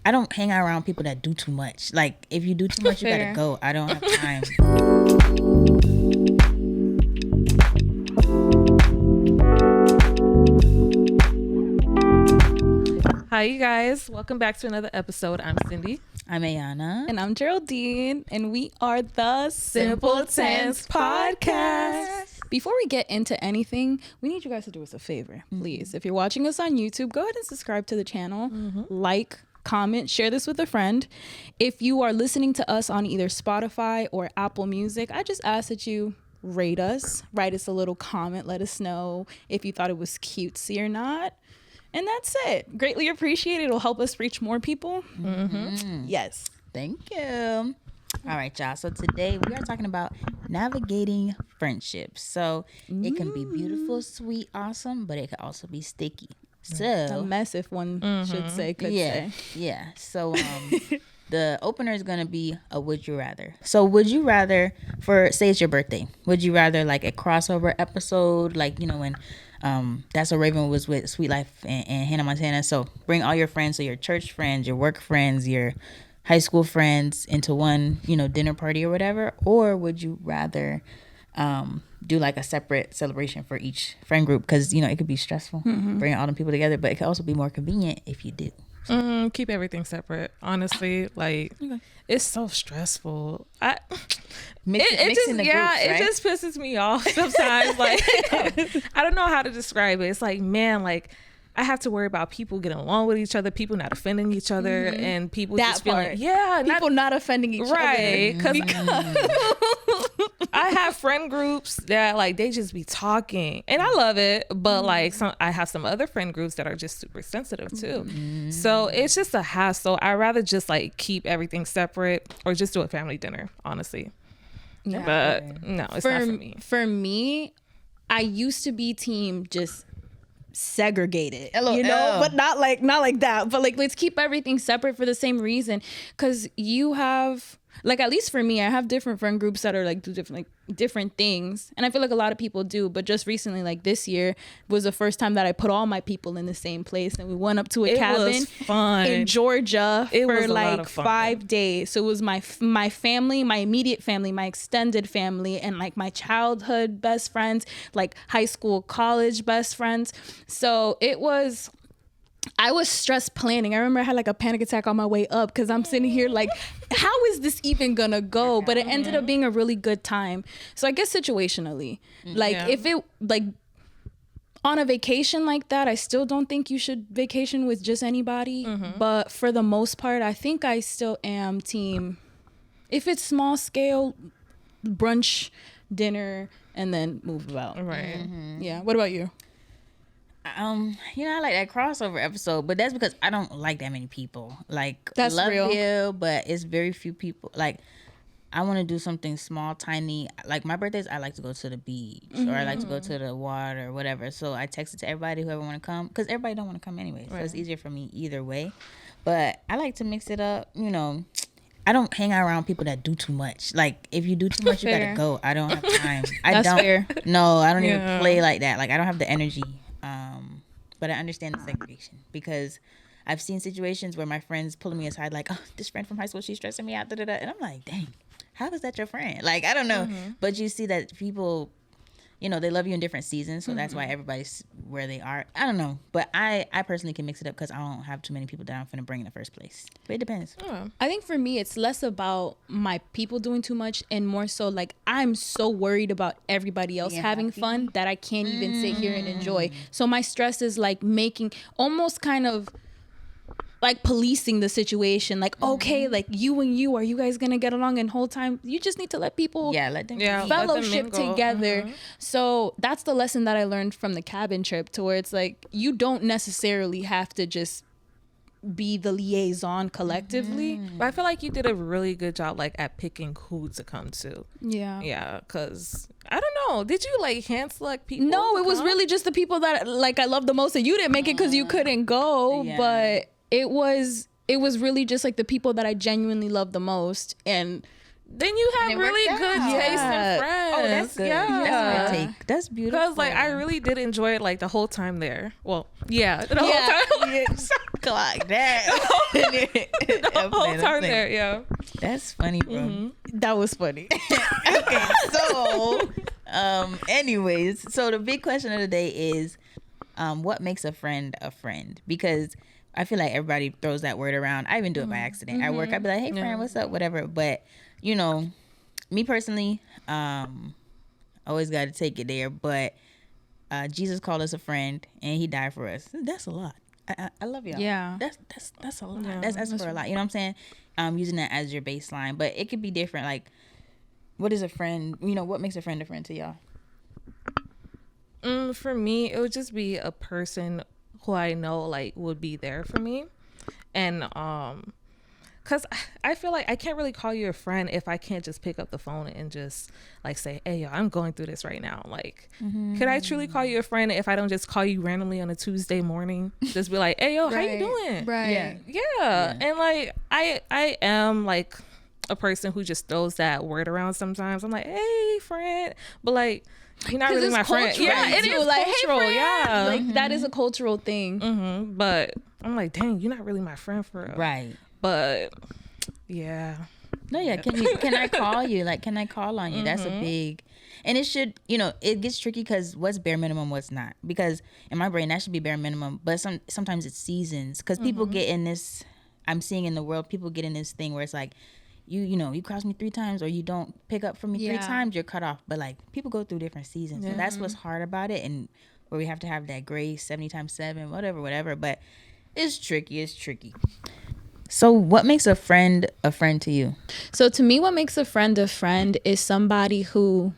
I don't hang out around people that do too much. Like, if you do too much, you gotta go. I don't have time. Hi, you guys. Welcome back to another episode. I'm Cindy. I'm Ayonna. And I'm Geraldine. And we are the Simple Tense Podcast. Before we get into anything, we need you guys to do us a favor, please. If you're watching us on YouTube, go ahead and subscribe to the channel. Like, comment, share this with a friend. If you are listening to us on either Spotify or Apple Music, I just ask that you rate us, write us a little comment, let us know if you thought it was cutesy or not. And that's it. Greatly appreciated. It'll help us reach more people. Yes. Thank you. All right, y'all. So today we are talking about navigating friendships. So it can be beautiful, sweet, awesome, but it can also be sticky. So A mess, if one could say. Yeah. So the opener is going to be a would you rather. So would you rather, for say it's your birthday, would you rather like a crossover episode, like, you know, when That's So Raven was with Sweet Life and Hannah Montana. So bring all your friends, so your church friends, your work friends, your high school friends into one, you know, dinner party or whatever? Or would you rather do like a separate celebration for each friend group? Because, you know, it could be stressful bringing all the people together, but it could also be more convenient if you do. Keep everything separate. Honestly, like it's so stressful. Mixing the groups, right? It just pisses me off sometimes. Like I don't know how to describe it. It's like, man, like I have to worry about people getting along with each other, people not offending each other, and people That just part. feeling, People not offending each other. right? Because I have friend groups that like they just be talking, and I love it. But like I have some other friend groups that are just super sensitive too. So it's just a hassle. I'd rather just like keep everything separate or just do a family dinner, honestly. Yeah. But no, it's not for me. For me, I used to be team just segregated, LOL. you know, but not like that, but like let's keep everything separate for the same reason, because you have, like, at least for me, I have different friend groups that are like do different things, and I feel like a lot of people do, but just recently, like this year was the first time that I put all my people in the same place, and we went up to a cabin in Georgia for like 5 days. So it was my family, my immediate family, my extended family, and like my childhood best friends, like high school, college best friends. So I was stress planning. I remember I had like a panic attack on my way up because I'm sitting here like, how is this even gonna go? But it ended up being a really good time. So I guess situationally, like if it like on a vacation like that, I still don't think you should vacation with just anybody. But for the most part, I think I still am team. If it's small scale, brunch, dinner, and then move about. Right. Yeah. What about you? You know, I like that crossover episode, but that's because I don't like that many people. Like, That's love real. you, but it's very few people. Like, I want to do something small, tiny. Like my birthdays, I like to go to the beach or I like to go to the water or whatever. So I texted to everybody, whoever want to come, because everybody don't want to come anyway. So it's easier for me either way. But I like to mix it up. You know, I don't hang out around people that do too much. Like, if you do too much, you gotta go. I don't have time. That's fair. No, I don't even play like that. Like, I don't have the energy. But I understand the segregation, because I've seen situations where my friends pulling me aside like, oh, this friend from high school, she's stressing me out, da, da, da. And I'm like, dang, how is that your friend? Like, I don't know. But you see that people, you know, they love you in different seasons, so that's why everybody's where they are. I don't know. But I personally can mix it up because I don't have too many people that I'm finna bring in the first place. But it depends. I think for me, it's less about my people doing too much and more so like I'm so worried about everybody else having fun that I can't even sit here and enjoy. So my stress is like making almost kind of like policing the situation. Like, okay, like you and you, are you guys gonna get along? And whole time you just need to let people let them fellowship together. So that's the lesson that I learned from the cabin trip, to where it's like you don't necessarily have to just be the liaison collectively. But I feel like you did a really good job like at picking who to come to. Yeah, because I don't know, did you like hand select people? No, it was really just the people that like I love the most, and you didn't make it because you couldn't go. But it was really just like the people that I genuinely love the most. And then you have really good taste in friends. Oh, that's good. That's my take. That's beautiful. Because like I really did enjoy it like the whole time there. Well, the whole time. Like that. whole time there. Yeah. That's funny, bro. That was funny. Okay, so anyways, so the big question of the day is what makes a friend a friend? Because I feel like everybody throws that word around. I even do it by accident. At work, I'd be like, hey friend, what's up? Whatever. But you know, me personally, always got to take it there. But Jesus called us a friend and he died for us. That's a lot. I love y'all. Yeah. That's a lot. Yeah, That's for a lot. You know what I'm saying? Using that as your baseline. But it could be different. Like, what is a friend? You know, what makes a friend to y'all? For me, it would just be a person who I know like would be there for me, and cause I feel like I can't really call you a friend if I can't just pick up the phone and just like say, hey yo, I'm going through this right now. Like, could I truly call you a friend if I don't just call you randomly on a Tuesday morning? Just be like, hey yo, how you doing? Right. Yeah. And like I am like a person who just throws that word around sometimes. I'm like, hey friend, but like you're not really my friend. Yeah, it is like, cultural. Hey, friend. Yeah, Like that is a cultural thing. but I'm like, dang, you're not really my friend for real. Right. But yeah. No, yeah. Can I call you? Like, can I call on you? That's a big, and it should, you know, it gets tricky because what's bare minimum, what's not. Because in my brain, that should be bare minimum. But sometimes it's seasons because people get in this. I'm seeing in the world, people get in this thing where it's like, you know, you cross me 3 times or you don't pick up from me 3 times, you're cut off. But like people go through different seasons. So that's what's hard about it, and where we have to have that grace 70 times 7, whatever. But it's tricky. So what makes a friend to you? So to me, what makes a friend is somebody who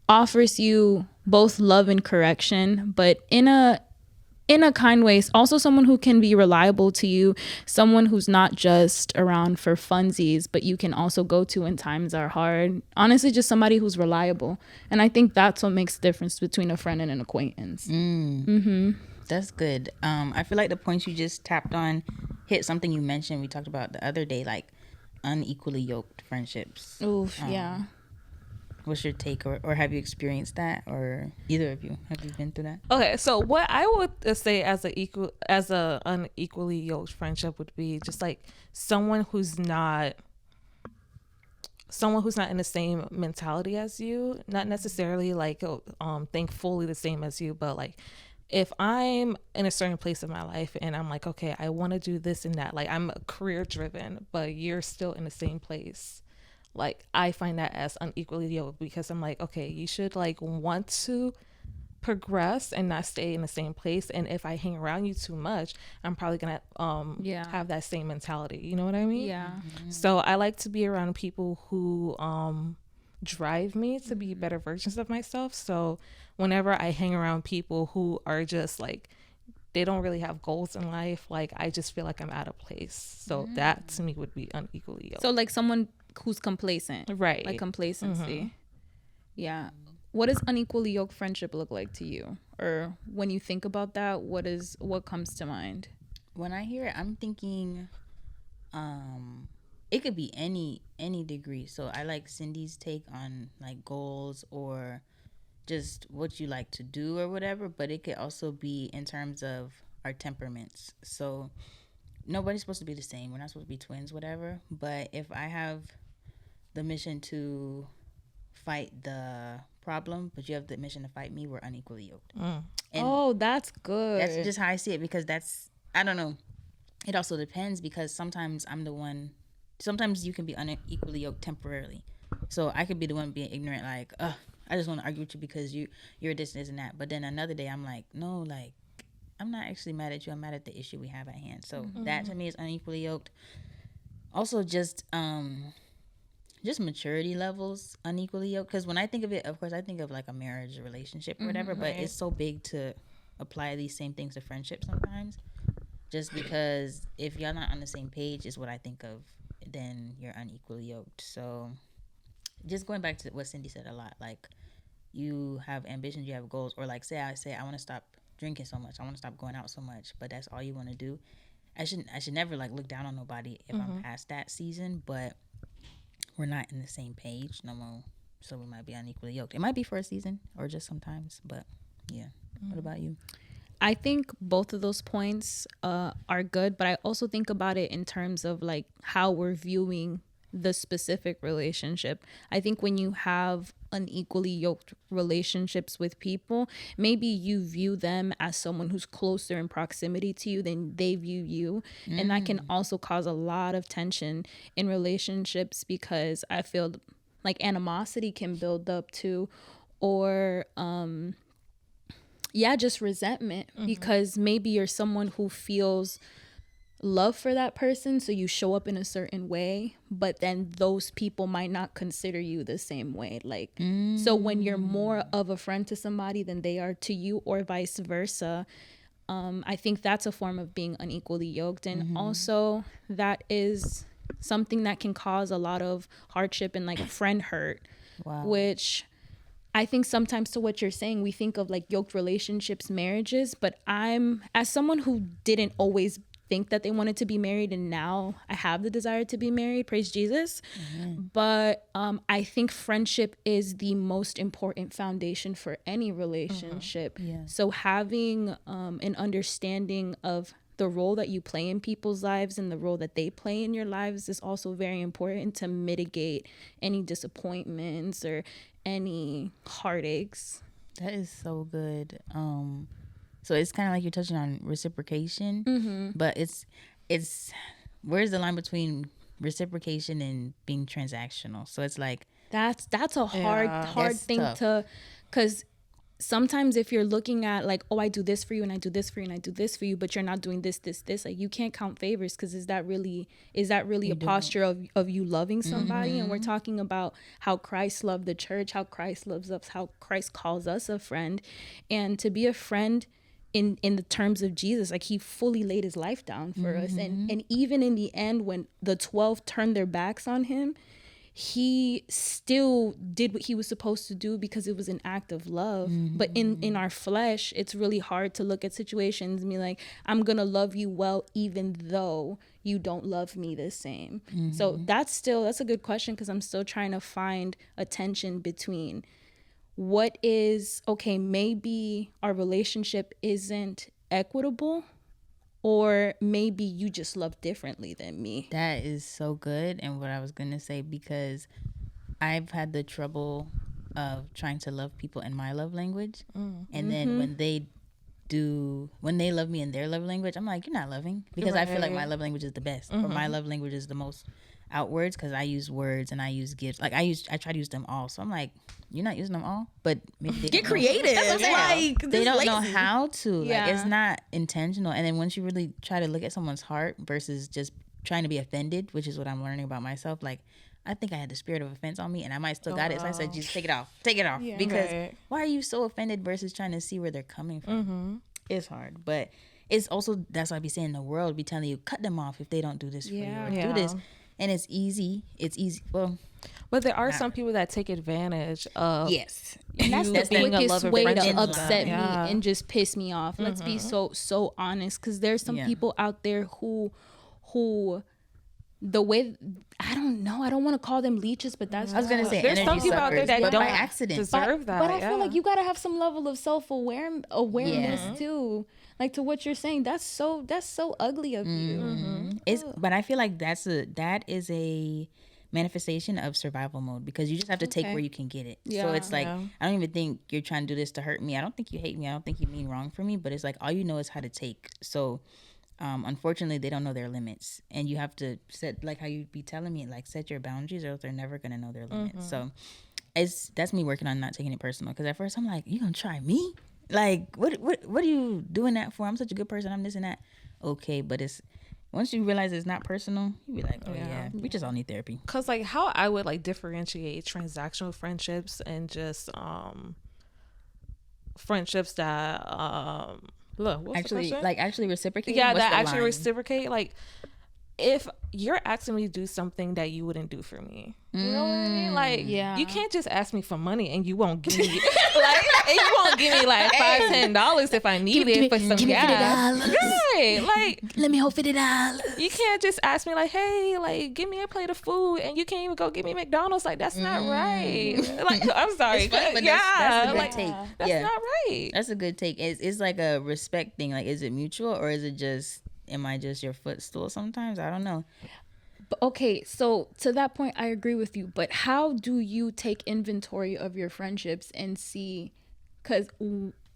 offers you both love and correction, but in a kind way. Also someone who can be reliable to you, someone who's not just around for funsies, but you can also go to when times are hard. Honestly, just somebody who's reliable. And I think that's what makes the difference between a friend and an acquaintance. That's good. I feel like the points you just tapped on hit something you mentioned we talked about the other day, like unequally yoked friendships. Oof, yeah. What's your take, or have you experienced that, or either of you, have you been through that? Okay, so what I would say as a unequally yoked friendship would be just like someone who's not in the same mentality as you, not necessarily like think fully the same as you, but like if I'm in a certain place in my life and I'm like, okay, I want to do this and that, like I'm career driven, but you're still in the same place. Like I find that as unequally yoked because I'm like, okay, you should like want to progress and not stay in the same place. And if I hang around you too much, I'm probably gonna have that same mentality. You know what I mean? Yeah. So I like to be around people who drive me to be better versions of myself. So whenever I hang around people who are just like, they don't really have goals in life, like I just feel like I'm out of place. So that to me would be unequally yoked. So like someone who's complacent. Right. Like complacency. Yeah. What does unequally yoked friendship look like to you? Or when you think about that, what comes to mind? When I hear it, I'm thinking it could be any degree. So I like Cindy's take on like goals or just what you like to do or whatever, but it could also be in terms of our temperaments. So nobody's supposed to be the same. We're not supposed to be twins, whatever. But if I have the mission to fight the problem, but you have the mission to fight me, we're unequally yoked. And that's good. That's just how I see it, because that's, I don't know. It also depends, because sometimes I'm the one, sometimes you can be unequally yoked temporarily. So I could be the one being ignorant, like, I just want to argue with you because you're this and that. But then another day I'm like, no, like, I'm not actually mad at you. I'm mad at the issue we have at hand. So that to me is unequally yoked. Also just maturity levels unequally yoked. Because when I think of it, of course, I think of like a marriage, a relationship or whatever. But it's so big to apply these same things to friendship sometimes. Just because if y'all not on the same page is what I think of, then you're unequally yoked. So just going back to what Cindy said a lot, like you have ambitions, you have goals, or like I say I want to stop drinking so much, I want to stop going out so much, but that's all you want to do. I should never like look down on nobody if I'm past that season, but we're not in the same page no more, so we might be unequally yoked. It might be for a season or just sometimes, but yeah. What about you? I think both of those points are good, but I also think about it in terms of like how we're viewing the specific relationship. I think when you have unequally yoked relationships with people, maybe you view them as someone who's closer in proximity to you than they view you. And that can also cause a lot of tension in relationships, because I feel like animosity can build up too, or just resentment, because maybe you're someone who feels love for that person, so you show up in a certain way, but then those people might not consider you the same way. Like, so when you're more of a friend to somebody than they are to you, or vice versa, I think that's a form of being unequally yoked. And also that is something that can cause a lot of hardship and like friend hurt. Wow. Which I think sometimes, to what you're saying, we think of like yoked relationships, marriages, but I'm, as someone who didn't always think that they wanted to be married, and now I have the desire to be married, praise Jesus. But I think friendship is the most important foundation for any relationship. Yeah. So having an understanding of the role that you play in people's lives and the role that they play in your lives is also very important to mitigate any disappointments or any heartaches. That is so good. So it's kind of like you're touching on reciprocation, but it's where's the line between reciprocation and being transactional? So it's like That's a hard That's thing tough. to, because sometimes if you're looking at like, oh, I do this for you and I do this for you and I do this for you, but you're not doing this, like you can't count favors, because is that really a posture of you loving somebody? And we're talking about how Christ loved the church, how Christ loves us, how Christ calls us a friend. And to be a friend in the terms of Jesus, like he fully laid his life down for us. And even in the end, when the 12 turned their backs on him, he still did what he was supposed to do, because it was an act of love. But in our flesh, it's really hard to look at situations and be like, I'm gonna love you well even though you don't love me the same. So that's a good question, because I'm still trying to find a tension between what is okay, maybe our relationship isn't equitable, or maybe you just love differently than me. that is so good. And what I was gonna say, because I've had the trouble of trying to love people in my love language, and then when they love me in their love language, I'm like, you're not loving, because I feel like my love language is the best, or my love language is the most outwards, because I use words and I use gifts. Like I try to use them all. So I'm like, you're not using them all, but maybe they Get don't know. creative. That's what I'm saying. Like, They this don't know lazy. how to. Yeah. Like it's not intentional. And then once you really try to look at someone's heart versus just trying to be offended, which is what I'm learning about myself, like I think I had the spirit of offense on me, and I might still got it. So I said, Jesus, take it off, because why are you so offended versus trying to see where they're coming from? It's hard, but it's also, that's why I be saying the world be telling you, cut them off if they don't do this for you, or do this. And it's easy. Well, but there are some people that take advantage of yes, And that's the being a quickest lover way friendship to with upset them. me Yeah. and just piss me off. Let's be so honest, because there's some people out there who the way, I don't know, I don't want to call them leeches, but that's I was gonna say There's energy some people out there suckers, that but don't by accident. deserve that. But I feel like you gotta have some level of awareness too. Like, to what you're saying, that's so ugly of you. But I feel like that is a manifestation of survival mode, because you just have to take where you can get it. So it's like, I don't even think you're trying to do this to hurt me. I don't think you hate me. I don't think you mean wrong for me. But it's like, all you know is how to take. So unfortunately, they don't know their limits, and you have to set, like how you be telling me, like set your boundaries, or else they're never gonna know their limits. So that's me working on not taking it personal, because at first I'm like, you gonna try me? Like what are you doing that for? I'm such a good person. I'm this and that. Okay, but it's, once you realize it's not personal, you be like, oh yeah, we just all need therapy. Cause like how I would like differentiate transactional friendships and just friendships that look, what's the question? Actually reciprocate. Yeah, What's that the actually line? reciprocate. Like if you're asking me to do something that you wouldn't do for me, you know what I mean? Like, Yeah. you can't just ask me for money and you won't give me like, and you won't give me like $5-10 if I need it for some gas. Right? Like, Let me hold $50. you can't just ask me like, hey, like, give me a plate of food, and you can't even go get me McDonald's. Like, that's not right. Like, I'm sorry, It's funny, but yeah, that's a good like, take. that's Yeah. not right. That's a good take. It's like a respect thing. Like, is it mutual or is it just, am I just your footstool sometimes? I don't know. But okay, so to that point, I agree with you. But how do you take inventory of your friendships and see? Because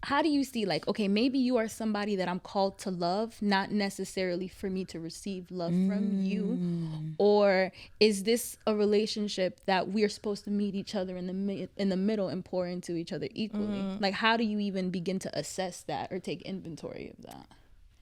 how do you see, like, okay, maybe you are somebody that I'm called to love, not necessarily for me to receive love from you, or is this a relationship that we are supposed to meet each other in the middle and pour into each other equally? Like, how do you even begin to assess that or take inventory of that?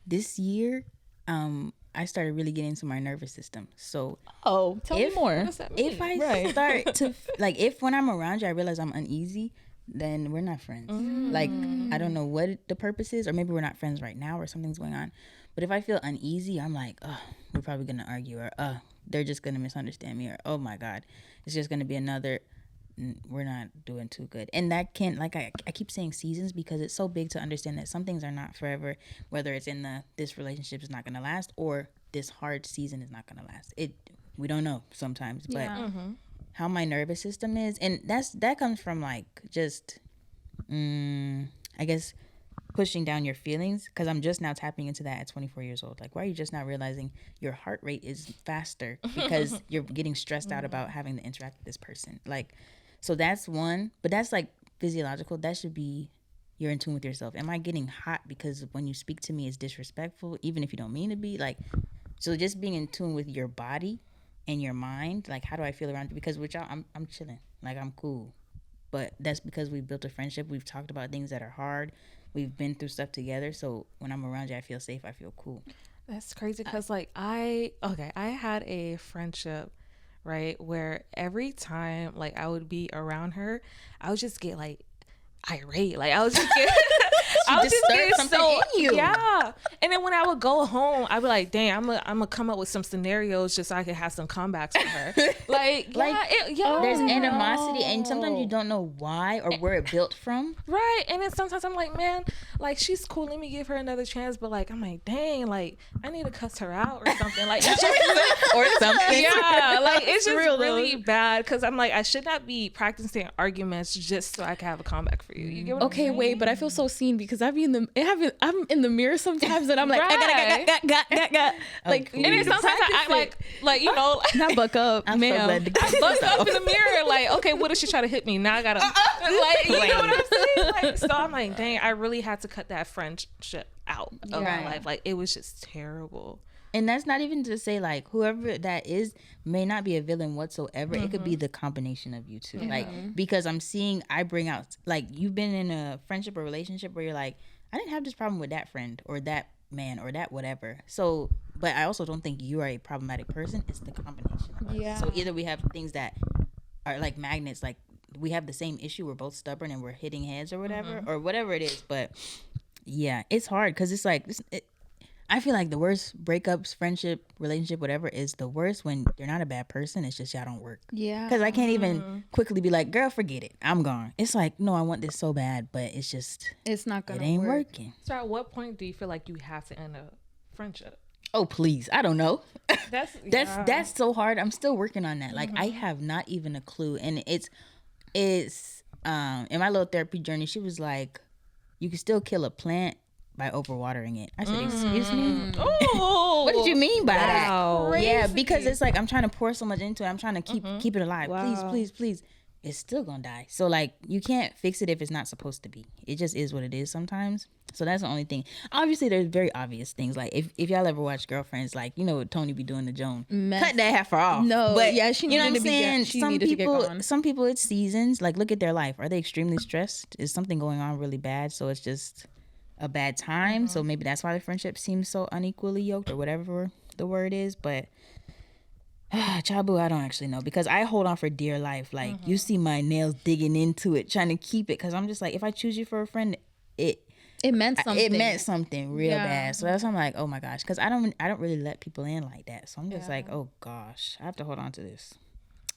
This year, I started really getting into my nervous system. So Oh, tell me more. What does that mean? if I start to like, if when I'm around you I realize I'm uneasy, then we're not friends. Like, I don't know what the purpose is, or maybe we're not friends right now or something's going on. But if I feel uneasy, I'm like, oh, we're probably gonna argue, or they're just gonna misunderstand me, or oh my god, it's just gonna be another, we're not doing too good. And that can't, like, I keep saying seasons because it's so big to understand that some things are not forever, whether it's in this relationship is not gonna last, or this hard season is not gonna last. We don't know sometimes, but how my nervous system is, and that comes from like just I guess pushing down your feelings, because I'm just now tapping into that at 24 years old. Like, why are you just not realizing your heart rate is faster because you're getting stressed out about having to interact with this person? Like, so that's one, but that's like physiological. That should be, you're in tune with yourself. Am I getting hot because when you speak to me it's disrespectful, even if you don't mean to be? Like, so just being in tune with your body and your mind. Like, how do I feel around you? Because with y'all, I'm chilling. Like, I'm cool. But that's because we built a friendship. We've talked about things that are hard. We've been through stuff together. So when I'm around you, I feel safe. I feel cool. That's crazy because like I had a friendship, right, where every time like I would be around her, I would just get like irate. Like, I was just get I was just getting something so in you. yeah. And then when I would go home, I'd be like, dang, I'm gonna come up with some scenarios just so I could have some comebacks with her. Like There's animosity, and sometimes you don't know why or where it built from. right. And then sometimes I'm like, man, like, she's cool, let me give her another chance. But like, I'm like, dang, like, I need to cuss her out or something. Like, it's just Or something. yeah, like, it's just real, really bad, because I'm like, I should not be practicing arguments just so I can have a comeback for you. You get what I'm Okay, saying? wait, but I feel so seen because I'm in the mirror sometimes and I'm like, Right. I got. Like, cool. And then sometimes I act like you know, not buck up, I'm so ma'am. glad to I bust up in the mirror, like, okay, what if she try to hit me? Now I gotta, like, you know what I'm saying? Like, so I'm like, dang, I really had to cut that friendship out of my Yeah. life. Like, it was just terrible. And that's not even to say like whoever that is may not be a villain whatsoever. It could be the combination of you two. Like, because I bring out, like, you've been in a friendship or relationship where you're like, I didn't have this problem with that friend or that man or that whatever. So, but I also don't think you are a problematic person. It's the combination of us. Yeah. So either we have things that are like magnets, like we have the same issue, we're both stubborn and we're hitting heads or whatever it is. But yeah, it's hard because it's like I feel like the worst breakups, friendship, relationship, whatever, is the worst when you're not a bad person. It's just y'all don't work. Yeah. Because I can't even quickly be like, girl, forget it, I'm gone. It's like, no, I want this so bad, but it's just, It's not it gonna ain't work. working. So at what point do you feel like you have to end a friendship? Oh, please. I don't know. That's That's so hard. I'm still working on that. Like, I have not even a clue. And it's in my little therapy journey, she was like, you can still kill a plant by overwatering it. I said, excuse me? Oh, What did you mean by wow. that? Yeah, because it's like I'm trying to pour so much into it. I'm trying to keep it alive. Wow. Please. It's still gonna die. So like, you can't fix it if it's not supposed to be. It just is what it is sometimes. So that's the only thing. Obviously, there's very obvious things. Like if y'all ever watch Girlfriends, like, you know what Tony be doing to Joan. Cut that heifer off. No, but yeah, she you know what needed I'm to be saying? she Some needed to get people, gone. some people, it's seasons. Like, look at their life. Are they extremely stressed? Is something going on really bad? So it's just a bad time. So maybe that's why the friendship seems so unequally yoked, or whatever the word is. But Chabu, I don't actually know, because I hold on for dear life. Like, you see my nails digging into it, trying to keep it, because I'm just like, if I choose you for a friend, it it meant something. It meant something real Yeah. bad. So that's why I'm like, oh my gosh, because I don't really let people in like that. So I'm just like, oh gosh, I have to hold on to this.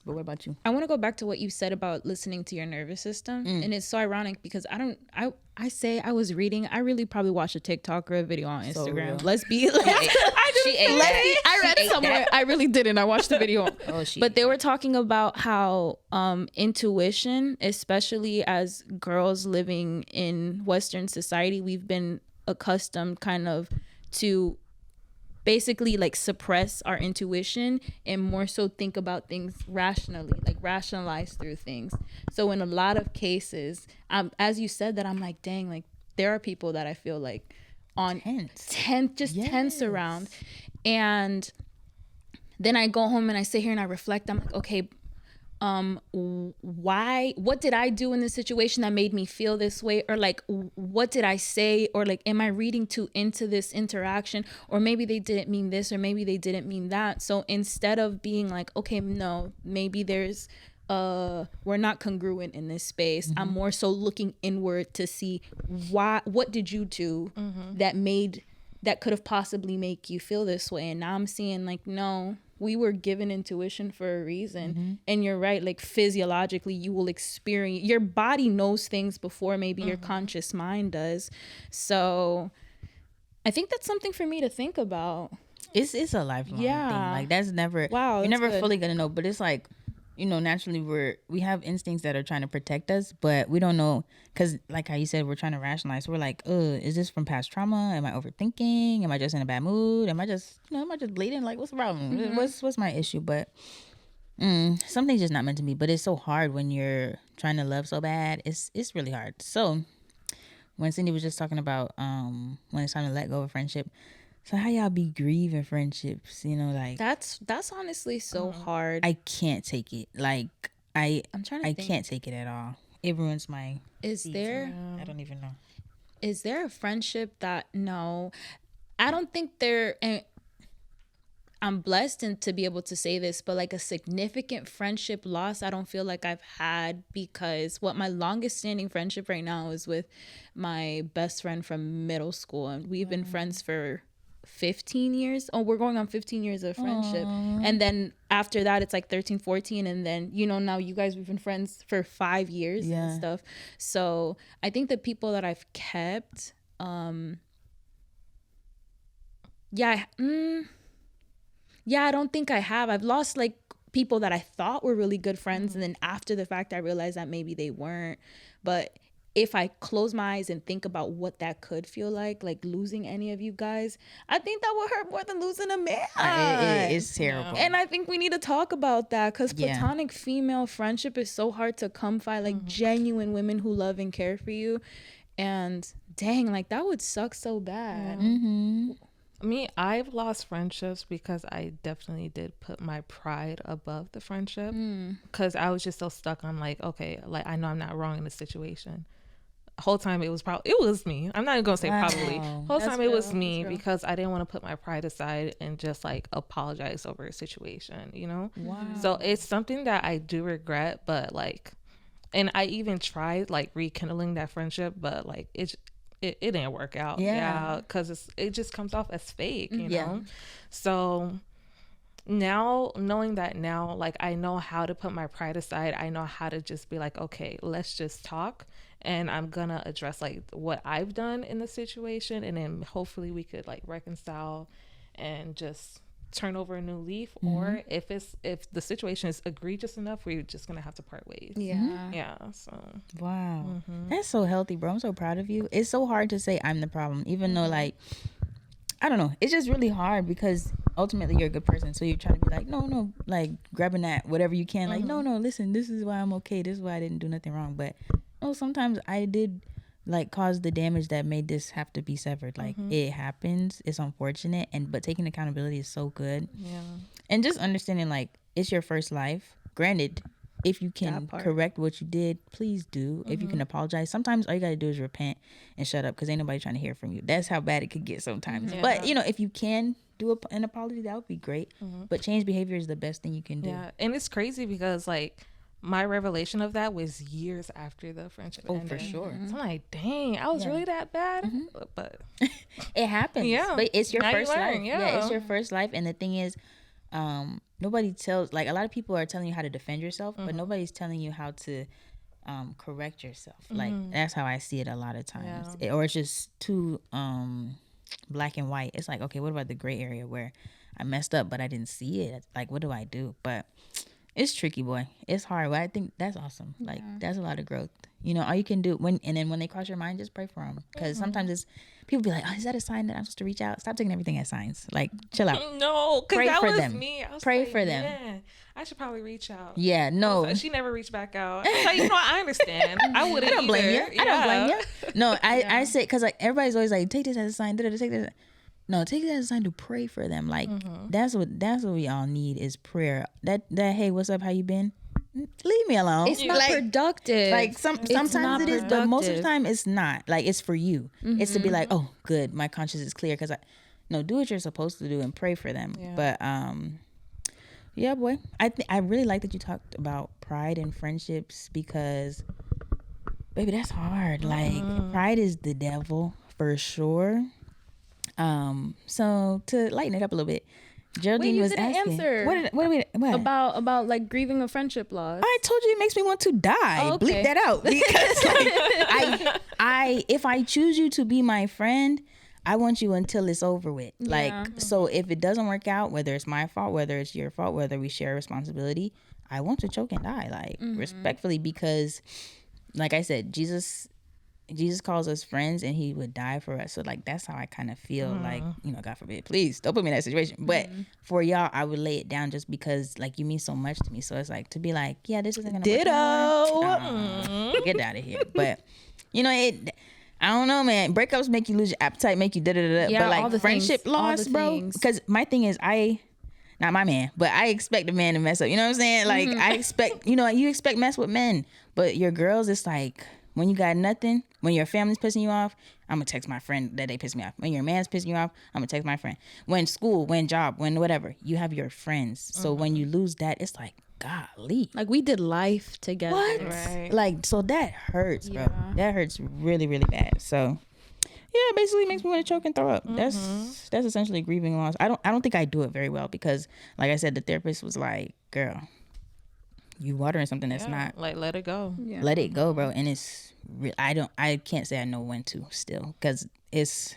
But what about you? I want to go back to what you said about listening to your nervous system. And it's so ironic because I say I was reading. I really probably watched a TikTok or a video on So Instagram. real. Let's be like, I read it somewhere. I really didn't. I watched the video. But they were talking about how intuition, especially as girls living in Western society, we've been accustomed kind of to basically like suppress our intuition and more so think about things rationally, like rationalize through things. So in a lot of cases, as you said that, I'm like, dang, like there are people that I feel like on tense around. And then I go home and I sit here and I reflect. I'm like, okay, what did I do in this situation that made me feel this way? Or like, what did I say? Or like, am I reading too into this interaction? Or maybe they didn't mean this, or maybe they didn't mean that. So instead of being like, okay, no, maybe there's we're not congruent in this space, I'm more so looking inward to see what did you do that could have possibly make you feel this way. And now I'm seeing like, no, we were given intuition for a reason. And you're right, like physiologically you will experience, your body knows things before maybe your conscious mind does. So I think that's something for me to think about. It's a lifelong thing. Like that's never, you're never fully gonna know. But it's like, you know, naturally we have instincts that are trying to protect us, but we don't know, because like how you said, we're trying to rationalize. We're like, is this from past trauma? Am I overthinking? Am I just in a bad mood? Am I just bleeding? Like, what's the problem? What's my issue? But something's just not meant to be. But it's so hard when you're trying to love so bad. It's really hard. So when Cindy was just talking about when it's time to let go of a friendship, so how y'all be grieving friendships, you know, like that's honestly so hard. I can't take it. Like I'm trying to think. Can't take it at all. It ruins my there I don't even know. Is there a friendship that no, I don't think I'm blessed and to be able to say this, but like a significant friendship loss, I don't feel like I've had, because my longest standing friendship right now is with my best friend from middle school, and we've been friends for 15 years. Oh, we're going on 15 years of friendship. Aww. And then after that it's like 13, 14, and then, you know, now you guys, we've been friends for 5 years and stuff. So I think the people that I've kept I don't think I have. I've lost like people that I thought were really good friends, and then after the fact I realized that maybe they weren't. But if I close my eyes and think about what that could feel like losing any of you guys, I think that would hurt more than losing a man. It's terrible. And I think we need to talk about that, because platonic female friendship is so hard to come by, like genuine women who love and care for you. And dang, like that would suck so bad. Me, I've lost friendships because I definitely did put my pride above the friendship, because I was just so stuck on like, okay, like I know I'm not wrong in this situation. Whole time it was me. I'm not even gonna say probably. Whole time it was me, because I didn't want to put my pride aside and just like apologize over a situation, you know? Wow. So it's something that I do regret, but like, and I even tried like rekindling that friendship, but like it didn't work out. Because it just comes off as fake, you know? So now, knowing that now, like I know how to put my pride aside. I know how to just be like, okay, let's just talk, and I'm gonna address like what I've done in the situation, and then hopefully we could like reconcile and just turn over a new leaf. Or if the situation is egregious enough, we're just gonna have to part ways. So wow, that's so healthy, bro. I'm so proud of you. It's so hard to say I'm the problem, even though like I don't know, it's just really hard, because ultimately you're a good person, so you're trying to be like no, like grabbing at whatever you can, like no, listen, this is why I'm okay, this is why I didn't do nothing wrong. But sometimes I did like cause the damage that made this have to be severed. Like it happens, it's unfortunate, but taking accountability is so good. And just understanding like it's your first life. Granted, if you can correct what you did, please do. If you can apologize, sometimes all you gotta do is repent and shut up, because ain't nobody trying to hear from you. That's how bad it could get sometimes. But you know, if you can do an apology, that would be great. But change behavior is the best thing you can do. And it's crazy because like my revelation of that was years after the friendship ended. For sure. So I'm like, dang, I was really that bad. But it happens. Yeah. But it's your Now you first learn, life. yeah. It's your first life. And the thing is, nobody tells, like, a lot of people are telling you how to defend yourself, but nobody's telling you how to correct yourself. Like, that's how I see it a lot of times. Or it's just too black and white. It's like, okay, what about the gray area where I messed up but I didn't see it? Like, what do I do? But it's tricky, boy. It's hard. But I think that's awesome. Like, that's a lot of growth. You know, all you can do when they cross your mind, just pray for them. Because sometimes it's people be like, oh, is that a sign that I'm supposed to reach out? Stop taking everything as signs. Like, chill out. no, because Pray that for was them. me. I was Pray like, for them. Man, I should probably reach out. Yeah, no. She never reached back out. So, you know, I understand. I wouldn't. I don't blame you. either. I don't blame Yeah. you. No, I say, because like everybody's always like, take this as a sign. Take this. No, take it as a sign to pray for them. Like that's what we all need is prayer. That hey, what's up? How you been? Leave me alone. It's not like, productive. Like sometimes not it is, but most of the productive. time it's not. Like it's for you. It's to be like, oh, good, my conscience is clear. Because do what you're supposed to do and pray for them. Yeah. But yeah, boy, I really like that you talked about pride and friendships because, baby, that's hard. Like pride is the devil for sure. So to lighten it up a little bit, Geraldine you was didn't asking, answer. what? about like grieving a friendship loss. I told you it makes me want to die. Oh, okay. Bleep that out because like, I if I choose you to be my friend, I want you until it's over with. Like, so if it doesn't work out, whether it's my fault, whether it's your fault, whether we share responsibility, I want to choke and die, like respectfully, because like I said, Jesus calls us friends and he would die for us. So like, that's how I kind of feel like, God forbid, please don't put me in that situation. But for y'all, I would lay it down just because like you mean so much to me. So it's like to be like, yeah, this isn't going to work out. Get out of here. But I don't know, man. Breakups make you lose your appetite, make you da-da-da-da. Yeah, but like all the friendship things, all loss, the bro. things. Because my thing is not my man, but I expect a man to mess up. You know what I'm saying? Like I expect, you expect mess with men. But your girls, it's like, when you got nothing, when your family's pissing you off, I'm gonna text my friend that they piss me off. When your man's pissing you off, I'm gonna text my friend. When school, when job, when whatever, you have your friends. So when you lose that, it's like, golly. Like we did life together. What? Right. Like, so that hurts, bro. Yeah. That hurts really, really bad. So yeah, basically makes me want to choke and throw up. That's essentially grieving loss. I don't think I do it very well because, like I said, the therapist was like, girl, you watering something that's not. Like, let it go. Yeah. Let it go, bro. And it's I can't say I know when to still because it's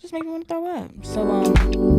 just makes me want to throw up. So